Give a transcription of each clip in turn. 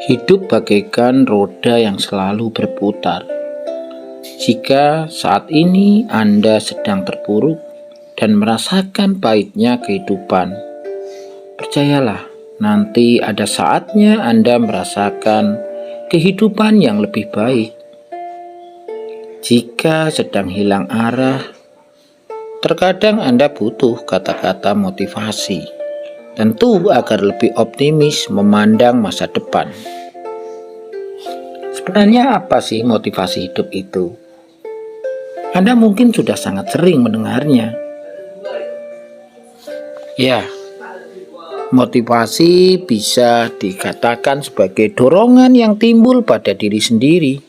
Hidup bagaikan roda yang selalu berputar. Jika saat ini Anda sedang terpuruk dan merasakan pahitnya kehidupan, percayalah, nanti ada saatnya Anda merasakan kehidupan yang lebih baik. Jika sedang hilang arah, terkadang Anda butuh kata-kata motivasi. Tentu agar lebih optimis memandang masa depan. Sebenarnya apa sih motivasi hidup itu? Anda mungkin sudah sangat sering mendengarnya. Ya, motivasi bisa dikatakan sebagai dorongan yang timbul pada diri sendiri,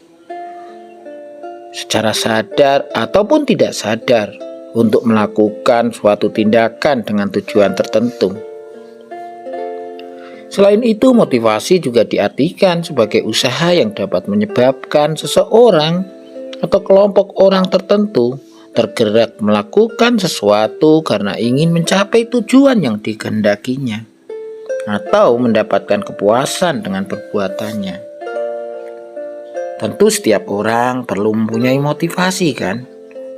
secara sadar ataupun tidak sadar, untuk melakukan suatu tindakan dengan tujuan tertentu. Selain itu, motivasi juga diartikan sebagai usaha yang dapat menyebabkan seseorang atau kelompok orang tertentu tergerak melakukan sesuatu karena ingin mencapai tujuan yang dikehendakinya atau mendapatkan kepuasan dengan perbuatannya. Tentu setiap orang perlu mempunyai motivasi kan,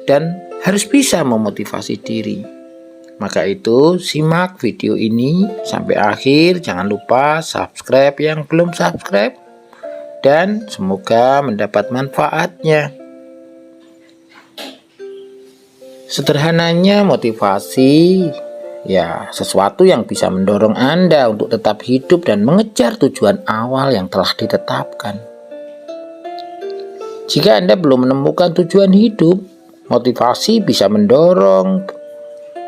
dan harus bisa memotivasi diri. Maka itu, simak video ini sampai akhir. Jangan lupa subscribe yang belum subscribe. Dan semoga mendapat manfaatnya. Sederhananya, motivasi ya sesuatu yang bisa mendorong Anda untuk tetap hidup dan mengejar tujuan awal yang telah ditetapkan. Jika Anda belum menemukan tujuan hidup, motivasi bisa mendorong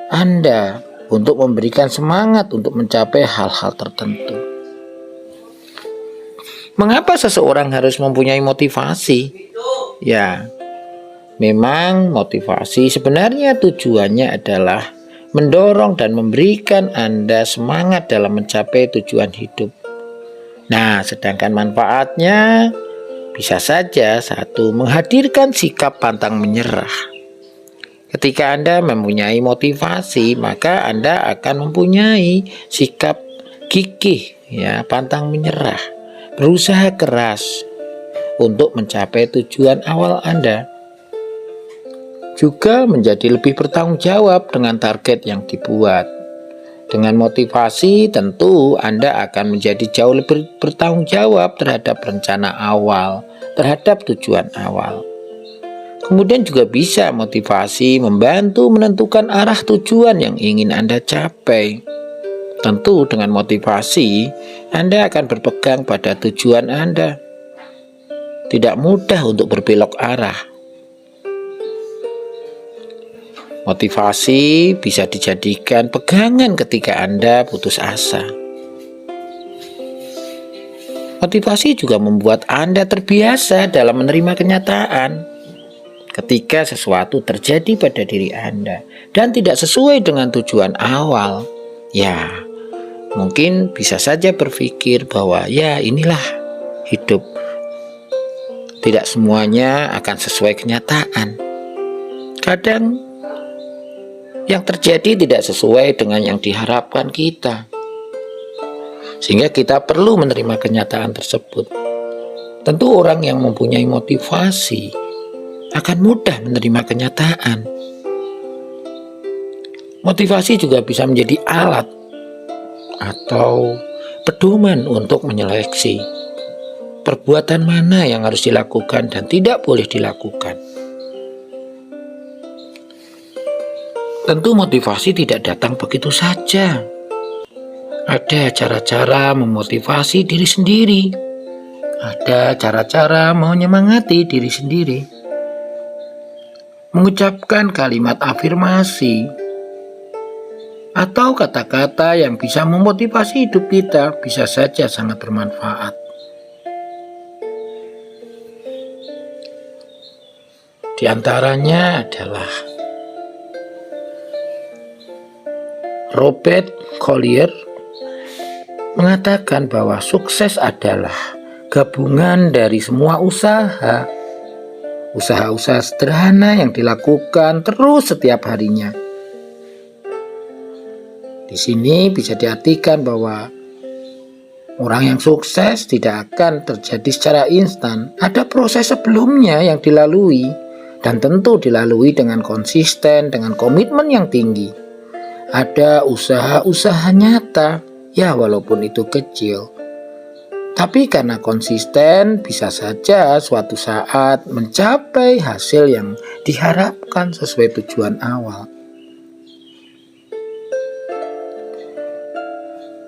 Anda untuk memberikan semangat untuk mencapai hal-hal tertentu. Mengapa seseorang harus mempunyai motivasi? Ya, memang motivasi sebenarnya tujuannya adalah mendorong dan memberikan Anda semangat dalam mencapai tujuan hidup. Nah, sedangkan manfaatnya bisa saja satu, menghadirkan sikap pantang menyerah. Ketika Anda mempunyai motivasi, maka Anda akan mempunyai sikap gigih, ya, pantang menyerah, berusaha keras untuk mencapai tujuan awal Anda. Juga menjadi lebih bertanggung jawab dengan target yang dibuat. Dengan motivasi, tentu Anda akan menjadi jauh lebih bertanggung jawab terhadap rencana awal, terhadap tujuan awal. Kemudian juga bisa motivasi membantu menentukan arah tujuan yang ingin Anda capai. Tentu dengan motivasi, Anda akan berpegang pada tujuan Anda. Tidak mudah untuk berbelok arah. Motivasi bisa dijadikan pegangan ketika Anda putus asa. Motivasi juga membuat Anda terbiasa dalam menerima kenyataan. Ketika sesuatu terjadi pada diri Anda dan tidak sesuai dengan tujuan awal, ya mungkin bisa saja berpikir bahwa ya inilah hidup. Tidak semuanya akan sesuai kenyataan. Kadang yang terjadi tidak sesuai dengan yang diharapkan kita, sehingga kita perlu menerima kenyataan tersebut. Tentu orang yang mempunyai motivasi akan mudah menerima kenyataan. Motivasi juga bisa menjadi alat atau pedoman untuk menyeleksi perbuatan mana yang harus dilakukan dan tidak boleh dilakukan. Tentu motivasi tidak datang begitu saja. Ada cara-cara memotivasi diri sendiri. Ada cara-cara menyemangati diri sendiri. Mengucapkan kalimat afirmasi atau kata-kata yang bisa memotivasi hidup kita bisa saja sangat bermanfaat. Di antaranya adalah Robert Collier mengatakan bahwa sukses adalah gabungan dari semua usaha-usaha sederhana yang dilakukan terus setiap harinya. Di sini bisa diartikan bahwa Orang yang sukses tidak akan terjadi secara instan. Ada proses sebelumnya yang dilalui, dan tentu dilalui dengan konsisten, dengan komitmen yang tinggi. Ada usaha-usaha nyata, ya walaupun itu kecil. Tapi karena konsisten, bisa saja suatu saat mencapai hasil yang diharapkan sesuai tujuan awal.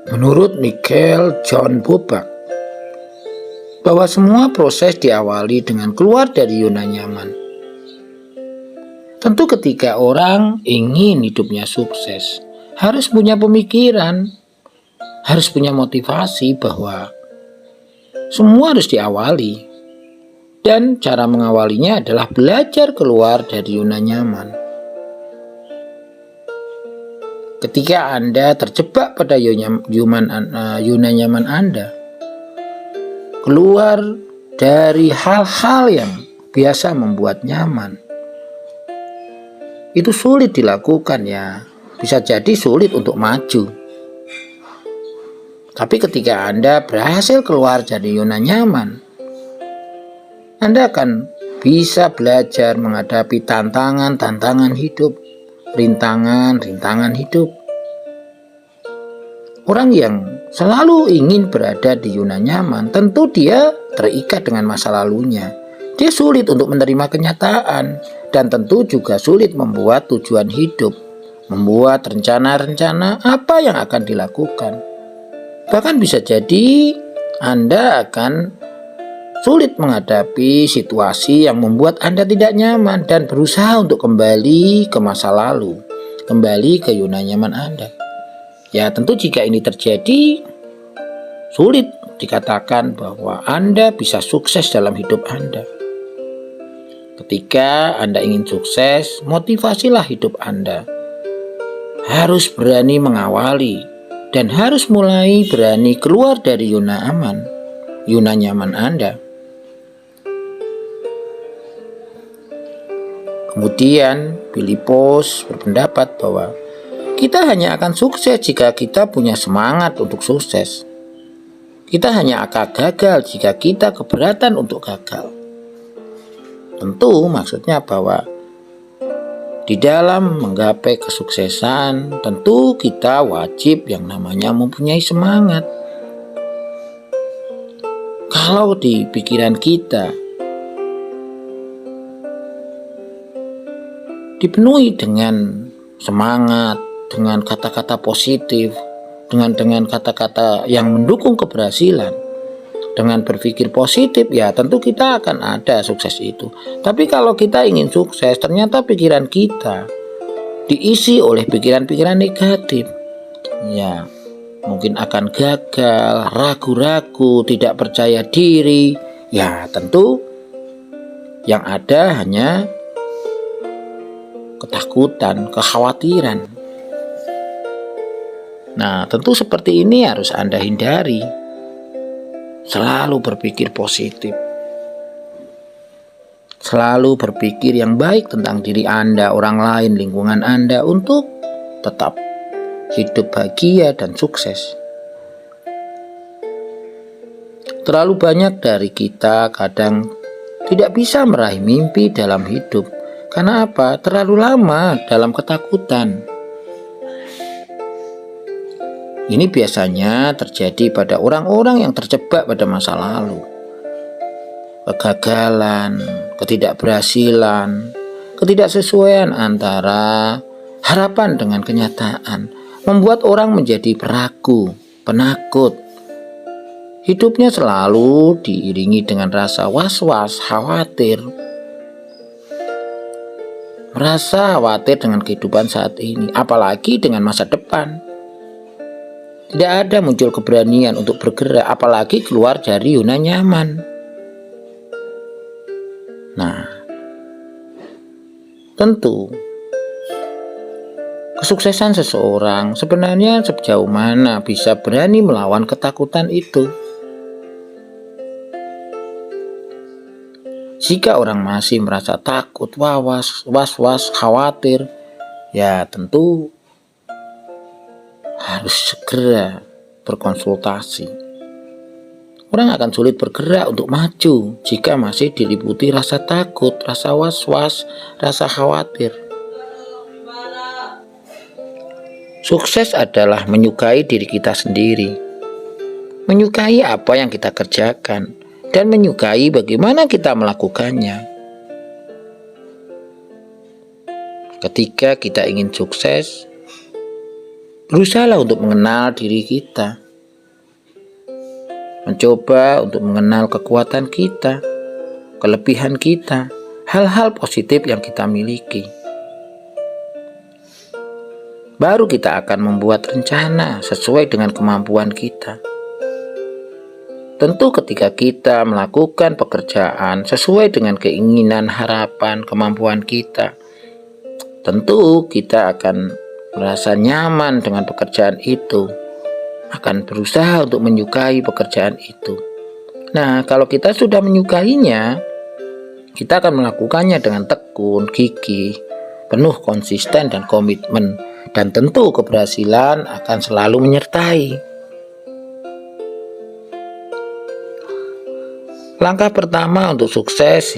Menurut Michael John Bobak, bahwa semua proses diawali dengan keluar dari zona nyaman. Tentu ketika orang ingin hidupnya sukses, harus punya pemikiran, harus punya motivasi bahwa semua harus diawali. Dan cara mengawalinya adalah belajar keluar dari zona nyaman. Ketika Anda terjebak pada zona nyaman Anda, keluar dari hal-hal yang biasa membuat nyaman, itu sulit dilakukan ya. Bisa jadi sulit untuk maju. Tapi ketika Anda berhasil keluar dari zona nyaman, Anda akan bisa belajar menghadapi tantangan-tantangan hidup, rintangan hidup. Orang yang selalu ingin berada di zona nyaman, tentu dia terikat dengan masa lalunya. Dia sulit untuk menerima kenyataan, dan tentu juga sulit membuat tujuan hidup, membuat rencana-rencana apa yang akan dilakukan. Bahkan bisa jadi Anda akan sulit menghadapi situasi yang membuat Anda tidak nyaman dan berusaha untuk kembali ke masa lalu, kembali ke zona nyaman Anda. Ya tentu jika ini terjadi, sulit dikatakan bahwa Anda bisa sukses dalam hidup Anda. Ketika Anda ingin sukses, motivasilah hidup Anda. Harus berani mengawali dan harus mulai berani keluar dari zona aman, zona nyaman Anda. Kemudian Filipus berpendapat bahwa kita hanya akan sukses jika kita punya semangat untuk sukses. Kita hanya akan gagal jika kita keberatan untuk gagal. Tentu maksudnya bahwa di dalam menggapai kesuksesan, tentu kita wajib yang namanya mempunyai semangat. Kalau di pikiran kita dipenuhi dengan semangat, dengan kata-kata positif, dengan kata-kata yang mendukung keberhasilan, dengan berpikir positif, ya tentu kita akan ada sukses itu. Tapi kalau kita ingin sukses, ternyata pikiran kita diisi oleh pikiran-pikiran negatif, ya mungkin akan gagal, ragu-ragu, tidak percaya diri, ya tentu yang ada hanya ketakutan, kekhawatiran. Nah, tentu seperti ini harus Anda hindari. Selalu berpikir positif. Selalu berpikir yang baik tentang diri Anda, orang lain, lingkungan Anda untuk tetap hidup bahagia dan sukses. Terlalu banyak dari kita kadang tidak bisa meraih mimpi dalam hidup. Karena apa? Terlalu lama dalam ketakutan. Ini biasanya terjadi pada orang-orang yang terjebak pada masa lalu. Kegagalan, ketidakberhasilan, ketidaksesuaian antara harapan dengan kenyataan membuat orang menjadi peragu, penakut. Hidupnya selalu diiringi dengan rasa was-was, khawatir. Merasa khawatir dengan kehidupan saat ini, apalagi dengan masa depan. Tidak ada muncul keberanian untuk bergerak, apalagi keluar dari zona nyaman. Nah, tentu kesuksesan seseorang sebenarnya sejauh mana bisa berani melawan ketakutan itu. Jika orang masih merasa takut, was-was, khawatir, ya tentu harus segera berkonsultasi. Orang akan sulit bergerak untuk maju jika masih diliputi rasa takut, rasa was-was, rasa khawatir. Sukses adalah menyukai diri kita sendiri, menyukai apa yang kita kerjakan, dan menyukai bagaimana kita melakukannya. Ketika kita ingin sukses, berusahalah untuk mengenal diri kita. Mencoba untuk mengenal kekuatan kita, kelebihan kita, hal-hal positif yang kita miliki. Baru kita akan membuat rencana sesuai dengan kemampuan kita. Tentu ketika kita melakukan pekerjaan sesuai dengan keinginan, harapan, kemampuan kita, tentu kita akan merasa nyaman dengan pekerjaan itu, akan berusaha untuk menyukai pekerjaan itu. Nah, kalau kita sudah menyukainya, kita akan melakukannya dengan tekun, gigih, penuh konsisten dan komitmen, dan tentu keberhasilan akan selalu menyertai. Langkah pertama untuk sukses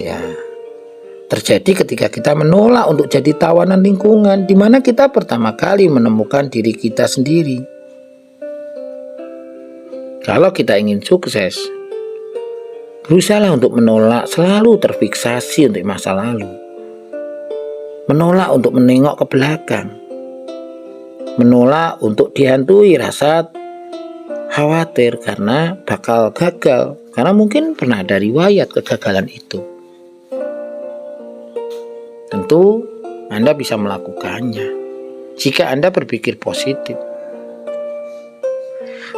terjadi ketika kita menolak untuk jadi tawanan lingkungan, di mana kita pertama kali menemukan diri kita sendiri. Kalau kita ingin sukses, berusahalah untuk menolak selalu terfiksasi untuk masa lalu. Menolak untuk menengok ke belakang. Menolak untuk dihantui rasa khawatir karena bakal gagal. Karena mungkin pernah ada riwayat kegagalan itu. Tentu Anda bisa melakukannya jika Anda berpikir positif.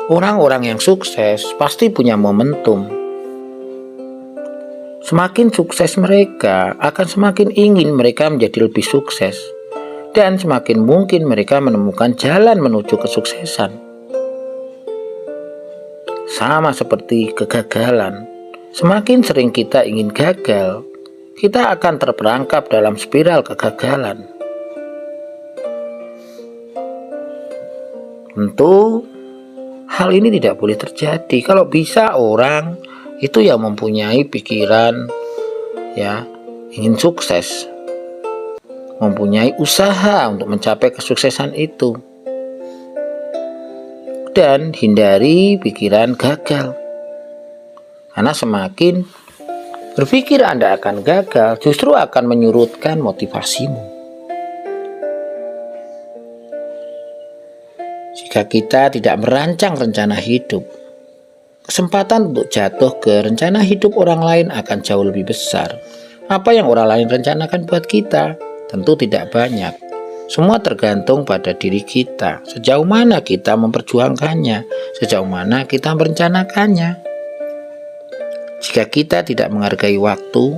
Orang-orang yang sukses pasti punya momentum. Semakin sukses mereka, akan semakin ingin mereka menjadi lebih sukses. Dan semakin mungkin mereka menemukan jalan menuju kesuksesan. Sama seperti kegagalan, semakin sering kita ingin gagal, kita akan terperangkap dalam spiral kegagalan. Tentu hal ini tidak boleh terjadi. Kalau bisa orang itu yang mempunyai pikiran ingin sukses, mempunyai usaha untuk mencapai kesuksesan itu, dan hindari pikiran gagal. Karena semakin berpikir Anda akan gagal, justru akan menyurutkan motivasimu. Jika kita tidak merancang rencana hidup, kesempatan untuk jatuh ke rencana hidup orang lain akan jauh lebih besar. Apa yang orang lain rencanakan buat kita tentu tidak banyak. Semua tergantung pada diri kita, sejauh mana kita memperjuangkannya, sejauh mana kita merencanakannya. Jika kita tidak menghargai waktu,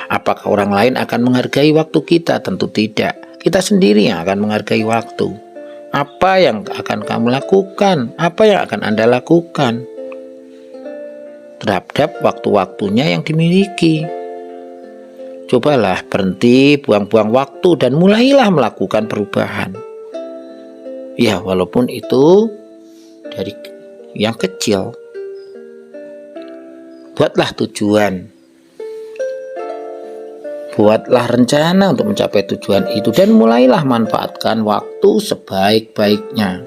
apakah orang lain akan menghargai waktu kita? Tentu tidak. Kita sendiri yang akan menghargai waktu. Apa yang akan kamu lakukan? Apa yang akan Anda lakukan terhadap waktu-waktunya yang dimiliki? Cobalah berhenti buang-buang waktu dan mulailah melakukan perubahan. Walaupun itu dari yang kecil. Buatlah tujuan. Buatlah rencana untuk mencapai tujuan itu dan mulailah manfaatkan waktu sebaik-baiknya.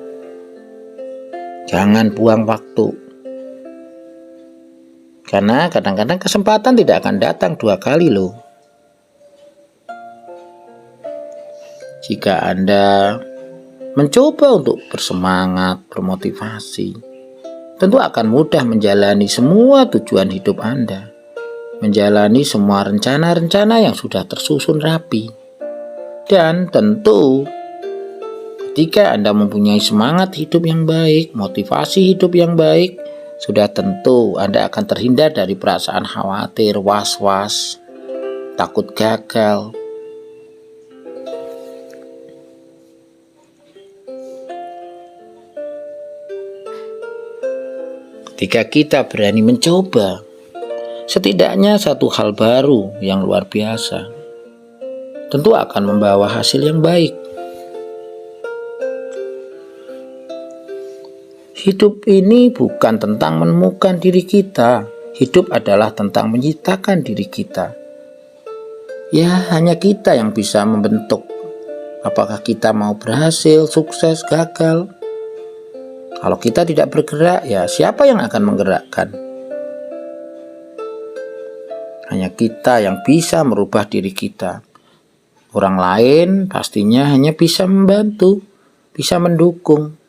Jangan buang waktu. Karena kadang-kadang kesempatan tidak akan datang 2 kali loh. Jika Anda mencoba untuk bersemangat, bermotivasi, tentu akan mudah menjalani semua tujuan hidup Anda. Menjalani semua rencana-rencana yang sudah tersusun rapi. Dan tentu ketika Anda mempunyai semangat hidup yang baik, motivasi hidup yang baik, sudah tentu Anda akan terhindar dari perasaan khawatir, was-was, takut gagal. Ketika kita berani mencoba, setidaknya satu hal baru yang luar biasa, tentu akan membawa hasil yang baik. Hidup ini bukan tentang menemukan diri kita. Hidup adalah tentang menciptakan diri kita. Ya, hanya kita yang bisa membentuk apakah kita mau berhasil, sukses, gagal. Kalau kita tidak bergerak, ya siapa yang akan menggerakkan? Hanya kita yang bisa merubah diri kita. Orang lain pastinya hanya bisa membantu, bisa mendukung.